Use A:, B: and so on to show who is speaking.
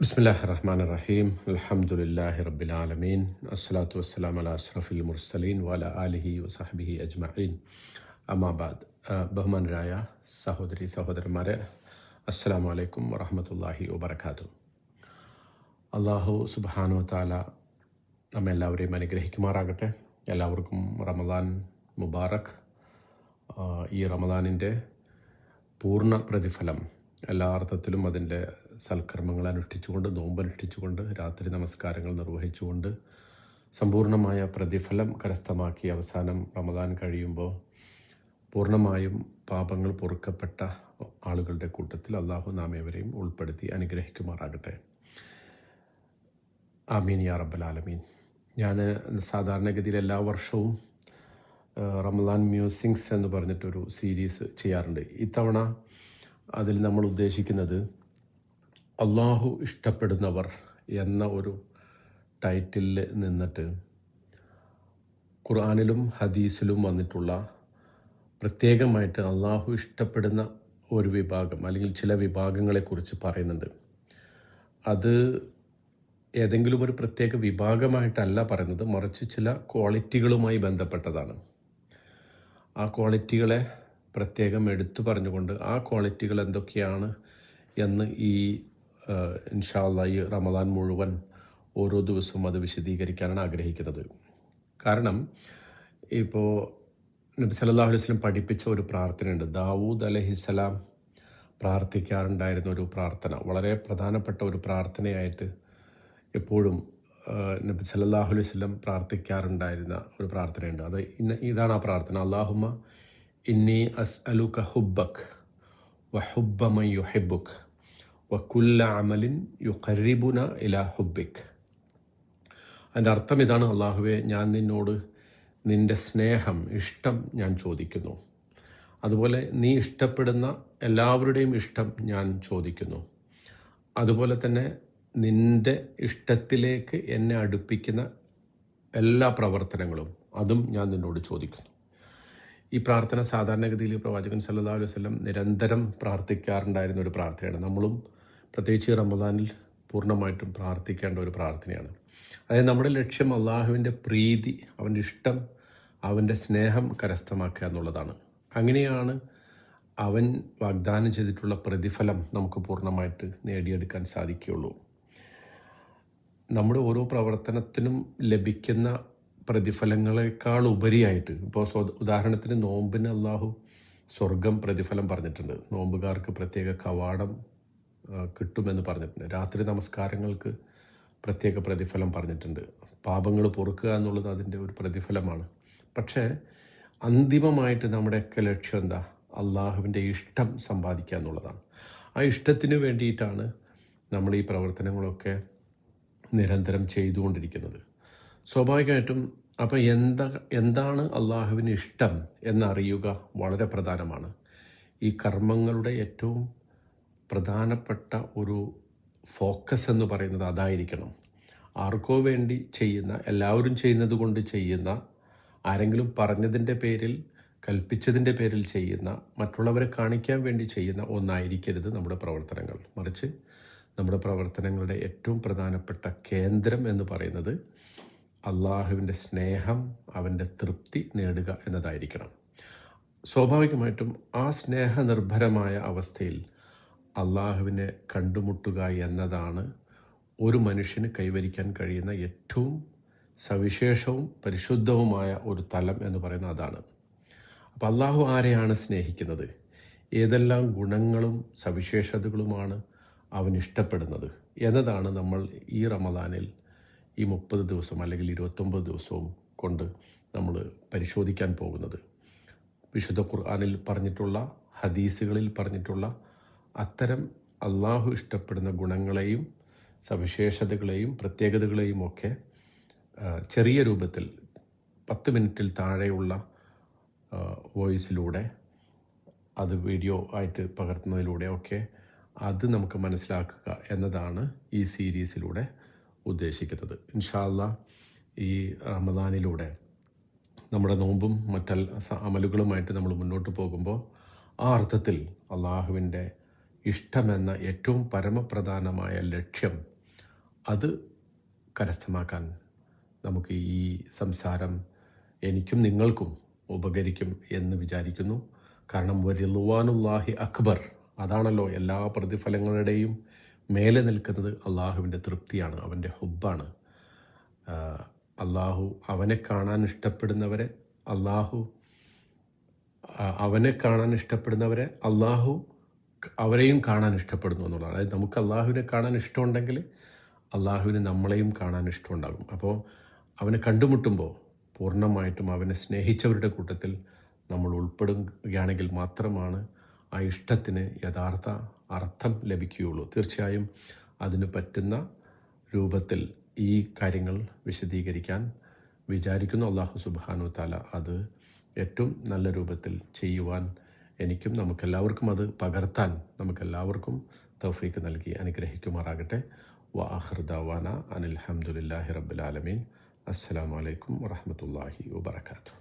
A: ബിസ്മില്ലാഹിർ റഹ്മാനിർ റഹീം. അൽഹംദുലില്ലാഹി റബ്ബിൽ ആലമീൻ. അസ്സലാത്തു വസ്സലാമു അലാ അഷ്റഫിൽ മുർസലീൻ വഅലാ ആലിഹി വസഹ്ബിഹി അജ്മഈൻ. അമ്മാ ബഅദ്. ബഹുമാനരായ സഹോദരി സഹോദരന്മാരെ, അസ്സലാമു അലൈക്കും വറഹ്മത്തുള്ളാഹി വബറകാതുഹു. അല്ലാഹു സുബ്ഹാനഹു വതആല നമ്മെല്ലാവരെയും അനുഗ്രഹിക്കുമാറാകട്ടെ. എല്ലാവർക്കും റമദാൻ മുബാറക്. ഈ റമദാനിൻ്റെ പൂർണ്ണ പ്രതിഫലം എല്ലാ അർത്ഥത്തിലും അതിൻ്റെ സൽക്കർമ്മങ്ങൾ അനുഷ്ഠിച്ചുകൊണ്ട്, നോമ്പനുഷ്ഠിച്ചുകൊണ്ട്, രാത്രി നമസ്കാരങ്ങൾ നിർവഹിച്ചുകൊണ്ട് സമ്പൂർണ്ണമായ പ്രതിഫലം കരസ്ഥമാക്കി അവസാനം റമദാൻ കഴിയുമ്പോൾ പൂർണ്ണമായും പാപങ്ങൾ പൊറുക്കപ്പെട്ട ആളുകളുടെ കൂട്ടത്തിൽ അള്ളാഹു നാം ഏവരെയും ഉൾപ്പെടുത്തി അനുഗ്രഹിക്കുമാറാകട്ടെ. ആമീൻ യാ റബ്ബൽ ആലമീൻ. ഞാൻ സാധാരണഗതിയിൽ എല്ലാ വർഷവും റമദാൻ മ്യൂസിങ്സ് എന്ന് പറഞ്ഞിട്ടൊരു സീരീസ് ചെയ്യാറുണ്ട്. ഇത്തവണ അതിൽ നമ്മൾ ഉദ്ദേശിക്കുന്നത് അള്ളാഹു ഇഷ്ടപ്പെടുന്നവർ എന്ന ഒരു ടൈറ്റിലിൽ നിന്നിട്ട് ഖുർആനിലും ഹദീസിലും വന്നിട്ടുള്ള പ്രത്യേകമായിട്ട് അള്ളാഹു ഇഷ്ടപ്പെടുന്ന ഒരു വിഭാഗം അല്ലെങ്കിൽ ചില വിഭാഗങ്ങളെക്കുറിച്ച് പറയുന്നുണ്ട്. അത് ഏതെങ്കിലും ഒരു പ്രത്യേക വിഭാഗമായിട്ടല്ല പറയുന്നത്, മറിച്ച് ചില ക്വാളിറ്റികളുമായി ബന്ധപ്പെട്ടതാണ്. ആ ക്വാളിറ്റികളെ പ്രത്യേകം എടുത്തു പറഞ്ഞുകൊണ്ട് ആ ക്വാളിറ്റികൾ എന്തൊക്കെയാണ് എന്ന് ഇൻഷാ അല്ലാഹ് ഈ റമദാൻ മുഴുവൻ ഓരോ ദിവസവും അത് വിശദീകരിക്കാനാണ് ആഗ്രഹിക്കുന്നത്. കാരണം ഇപ്പോൾ നബി സല്ലല്ലാഹു അലൈഹി വസല്ലം പഠിപ്പിച്ച ഒരു പ്രാർത്ഥനയുണ്ട്. ദാവൂദ് അലൈഹിസ്സലാം പ്രാർത്ഥിക്കാറുണ്ടായിരുന്ന ഒരു പ്രാർത്ഥന, വളരെ പ്രധാനപ്പെട്ട ഒരു പ്രാർത്ഥനയായിട്ട് എപ്പോഴും നബി സല്ലല്ലാഹു അലൈഹി വസല്ലം പ്രാർത്ഥിക്കാറുണ്ടായിരുന്ന ഒരു പ്രാർത്ഥനയുണ്ട്. ഇതാണ് ആ പ്രാർത്ഥന. അല്ലാഹുമ്മ ഇന്നി അസ്അലുക ഹുബ്ബക് വഹുബ്ബ മൻ യുഹിബ്ബുക് വകുല്ല അമലിൻ യുഖർരിബുന ഇലാ ഹുബ്ബിക്. അതിൻ്റെ അർത്ഥം ഇതാണ്: അള്ളാഹുവേ, ഞാൻ നിന്നോട് നിൻ്റെ സ്നേഹം, ഇഷ്ടം ഞാൻ ചോദിക്കുന്നു. അതുപോലെ നീ ഇഷ്ടപ്പെടുന്ന എല്ലാവരുടെയും ഇഷ്ടം ഞാൻ ചോദിക്കുന്നു. അതുപോലെ തന്നെ നിൻ്റെ ഇഷ്ടത്തിലേക്ക് എന്നെ അടുപ്പിക്കുന്ന എല്ലാ പ്രവർത്തനങ്ങളും അതും ഞാൻ നിന്നോട് ചോദിക്കുന്നു. ഈ പ്രാർത്ഥന സാധാരണഗതിയിൽ പ്രവാചകൻ സല്ലല്ലാഹു അലൈഹി വസല്ലം നിരന്തരം പ്രാർത്ഥിക്കാറുണ്ടായിരുന്ന ഒരു പ്രാർത്ഥനയാണ്. നമ്മളും പ്രത്യേകിച്ച് റമദാനിൽ പൂർണ്ണമായിട്ടും പ്രാർത്ഥിക്കേണ്ട ഒരു പ്രാർത്ഥനയാണ്. അതായത് നമ്മുടെ ലക്ഷ്യം അള്ളാഹുവിൻ്റെ പ്രീതി, അവൻ്റെ ഇഷ്ടം, അവൻ്റെ സ്നേഹം കരസ്ഥമാക്കുക എന്നുള്ളതാണ്. അങ്ങനെയാണ് അവൻ വാഗ്ദാനം ചെയ്തിട്ടുള്ള പ്രതിഫലം നമുക്ക് പൂർണ്ണമായിട്ട് നേടിയെടുക്കാൻ സാധിക്കുകയുള്ളൂ. നമ്മുടെ ഓരോ പ്രവർത്തനത്തിനും ലഭിക്കുന്ന പ്രതിഫലങ്ങളെക്കാൾ ഉപരിയായിട്ട്, ഇപ്പോൾ ഉദാഹരണത്തിന് നോമ്പിന് അള്ളാഹു സ്വർഗം പ്രതിഫലം പറഞ്ഞിട്ടുണ്ട്. നോമ്പുകാർക്ക് പ്രത്യേക കവാടം കിട്ടുമെന്ന് പറഞ്ഞിട്ടുണ്ട്. രാത്രി നമസ്കാരങ്ങൾക്ക് പ്രത്യേക പ്രതിഫലം പറഞ്ഞിട്ടുണ്ട്. പാപങ്ങൾ പൊറുക്കുക എന്നുള്ളത് അതിൻ്റെ ഒരു പ്രതിഫലമാണ്. പക്ഷേ അന്തിമമായിട്ട് നമ്മുടെയൊക്കെ ലക്ഷ്യം എന്താ? അള്ളാഹുവിൻ്റെ ഇഷ്ടം സമ്പാദിക്കുക എന്നുള്ളതാണ്. ആ ഇഷ്ടത്തിന് വേണ്ടിയിട്ടാണ് നമ്മൾ ഈ പ്രവർത്തനങ്ങളൊക്കെ നിരന്തരം ചെയ്തുകൊണ്ടിരിക്കുന്നത്. സ്വാഭാവികമായിട്ടും അപ്പം എന്താണ് അള്ളാഹുവിന് ഇഷ്ടം എന്നറിയുക വളരെ പ്രധാനമാണ്. ഈ കർമ്മങ്ങളുടെ ഏറ്റവും പ്രധാനപ്പെട്ട ഒരു ഫോക്കസ് എന്ന് പറയുന്നത് അതായിരിക്കണം. ആർക്കോ വേണ്ടി ചെയ്യുന്ന, എല്ലാവരും ചെയ്യുന്നത് കൊണ്ട് ചെയ്യുന്ന, ആരെങ്കിലും പറഞ്ഞതിൻ്റെ പേരിൽ, കൽപ്പിച്ചതിൻ്റെ പേരിൽ ചെയ്യുന്ന, മറ്റുള്ളവരെ കാണിക്കാൻ വേണ്ടി ചെയ്യുന്ന ഒന്നായിരിക്കരുത് നമ്മുടെ പ്രവർത്തനങ്ങൾ. മറിച്ച് നമ്മുടെ പ്രവർത്തനങ്ങളുടെ ഏറ്റവും പ്രധാനപ്പെട്ട കേന്ദ്രം എന്ന് പറയുന്നത് അള്ളാഹുവിൻ്റെ സ്നേഹം, അവൻ്റെ തൃപ്തി നേടുക എന്നതായിരിക്കണം. സ്വാഭാവികമായിട്ടും ആ സ്നേഹനിർഭരമായ അവസ്ഥയിൽ അള്ളാഹുവിനെ കണ്ടുമുട്ടുക എന്നതാണ് ഒരു മനുഷ്യന് കൈവരിക്കാൻ കഴിയുന്ന ഏറ്റവും സവിശേഷവും പരിശുദ്ധവുമായ ഒരു തലം എന്ന് പറയുന്നത് അതാണ്. അപ്പോൾ അള്ളാഹു ആരെയാണ് സ്നേഹിക്കുന്നത്? ഏതെല്ലാം ഗുണങ്ങളും സവിശേഷതകളുമാണ് അവൻ ഇഷ്ടപ്പെടുന്നത് എന്നതാണ് നമ്മൾ ഈ റമദാനിൽ ഈ 30 ദിവസം അല്ലെങ്കിൽ 29 ദിവസവും കൊണ്ട് നമ്മൾ പരിശോധിക്കാൻ പോകുന്നത്. വിശുദ്ധ ഖുർആനിൽ പറഞ്ഞിട്ടുള്ള, ഹദീസുകളിൽ പറഞ്ഞിട്ടുള്ള അത്തരം അള്ളാഹു ഇഷ്ടപ്പെടുന്ന ഗുണങ്ങളെയും സവിശേഷതകളെയും പ്രത്യേകതകളെയും ഒക്കെ ചെറിയ രൂപത്തിൽ 10 മിനിറ്റിൽ താഴെയുള്ള വോയിസിലൂടെ, അത് വീഡിയോ ആയിട്ട് പകർത്തുന്നതിലൂടെ ഒക്കെ അത് നമുക്ക് മനസ്സിലാക്കുക എന്നതാണ് ഈ സീരീസിലൂടെ ഉദ്ദേശിക്കുന്നത്. ഇൻഷാ അല്ലാഹ് ഈ റമദാനിലൂടെ നമ്മുടെ നോമ്പും അമലുകളുമായിട്ട് നമ്മൾ മുന്നോട്ട് പോകുമ്പോൾ ആ അർത്ഥത്തിൽ അള്ളാഹുവിൻ്റെ ഇഷ്ടമെന്ന ഏറ്റവും പരമപ്രധാനമായ ലക്ഷ്യം അത് കരസ്ഥമാക്കാൻ നമുക്ക് ഈ സംസാരം എനിക്കും നിങ്ങൾക്കും ഉപകരിക്കും എന്ന് വിചാരിക്കുന്നു. കാരണം വരിളുവാനുല്ലാഹി അക്ബർ, അതാണല്ലോ എല്ലാ പ്രതിഫലങ്ങളുടെയും മേലെ നിൽക്കുന്നത്. അള്ളാഹുവിൻ്റെ തൃപ്തിയാണ്, അവൻ്റെ ഹുബ്ബാണ്. അള്ളാഹു അവനെ കാണാൻ ഇഷ്ടപ്പെടുന്നവരെ അള്ളാഹു അവരെയും കാണാൻ ഇഷ്ടപ്പെടുന്നു എന്നുള്ളതാണ്. അതായത് നമുക്ക് അള്ളാഹുവിനെ കാണാൻ ഇഷ്ടമുണ്ടെങ്കിൽ അള്ളാഹുവിന് നമ്മളെയും കാണാൻ ഇഷ്ടമുണ്ടാകും. അപ്പോൾ അവനെ കണ്ടുമുട്ടുമ്പോൾ പൂർണ്ണമായിട്ടും അവനെ സ്നേഹിച്ചവരുടെ കൂട്ടത്തിൽ നമ്മൾ ഉൾപ്പെടുകയാണെങ്കിൽ മാത്രമാണ് ആ ഇഷ്ടത്തിന് യഥാർത്ഥ അർത്ഥം ലഭിക്കുകയുള്ളൂ. തീർച്ചയായും അതിന് പറ്റുന്ന രൂപത്തിൽ ഈ കാര്യങ്ങൾ വിശദീകരിക്കാൻ വിചാരിക്കുന്നു. അള്ളാഹു സുബ്ഹാനഹു തആല അത് ഏറ്റവും നല്ല രൂപത്തിൽ ചെയ്യുവാൻ എനിക്കും നമുക്കെല്ലാവർക്കും അത് പകർത്താൻ നമുക്കെല്ലാവർക്കും തൗഫീക്ക് നൽകി അനുഗ്രഹിക്കുമാറാകട്ടെ. വആഖിർ ദഅവാന അനിൽ ഹംദുലില്ലാഹി റബ്ബിൽ ആലമീൻ. അസ്സലാമു അലൈക്കും വറഹ്മത്തുള്ളാഹി വബറകാതുഹു.